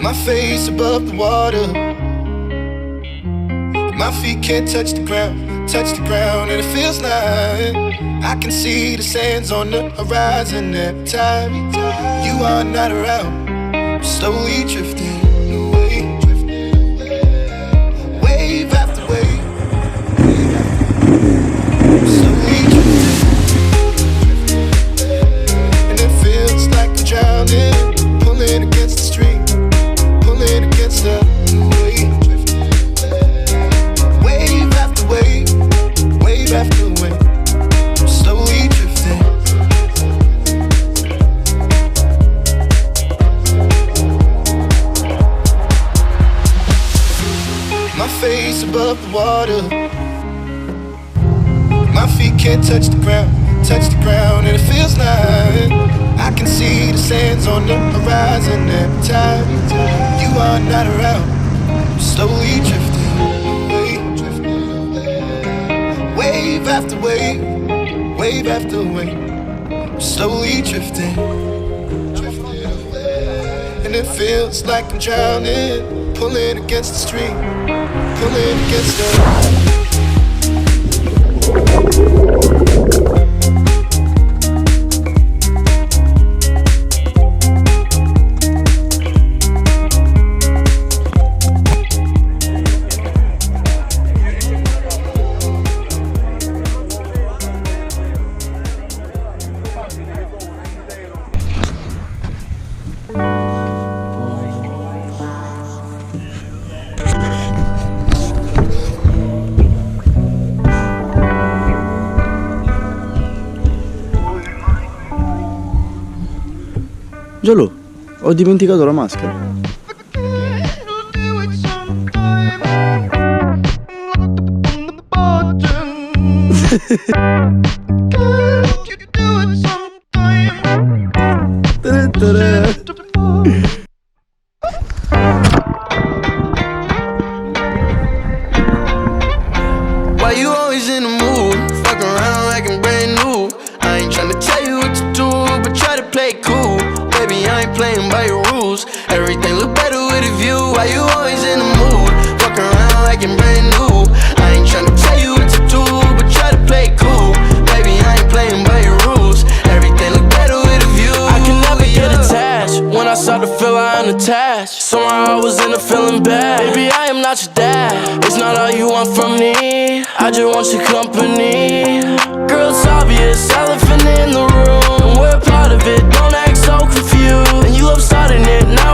My face above the water, my feet can't touch the ground, and it feels like I can see the sands on the horizon every time you are not around. I'm slowly drifting away, wave after wave, I'm slowly drifting, and it feels like I'm drowning, pulling against the stream, pulling against the wave. Wave after wave, wave after wave, I'm slowly drifting. My face above the water, my feet can't touch the ground, and it feels like I can see the sands on the horizon every time you are not around. I'm slowly drifting away, wave after wave, wave after wave, I'm slowly drifting, and it feels like I'm drowning, pulling against the stream, pulling against the Giolù, ho dimenticato la maschera. Why you always in the mood? Fuck around like I'm brand new. I ain't tryna tell you what to do, but try to play cool. Baby, I ain't playing by your rules. Everything look better with a view. Why you always in the mood? Fuck around like I'm brand new. I ain't tryna tell you what to do, but try to play cool. Baby, I ain't playing by your rules. Everything look better with a view. I can never get attached. When I start to feel I'm unattached, somehow I was in a feeling bad. Baby, I am not your dad. It's not all you want from me. I just want your company. Girl, it's obvious, elephant in the room. We're part of it, don't act so confused. And you love starting it, now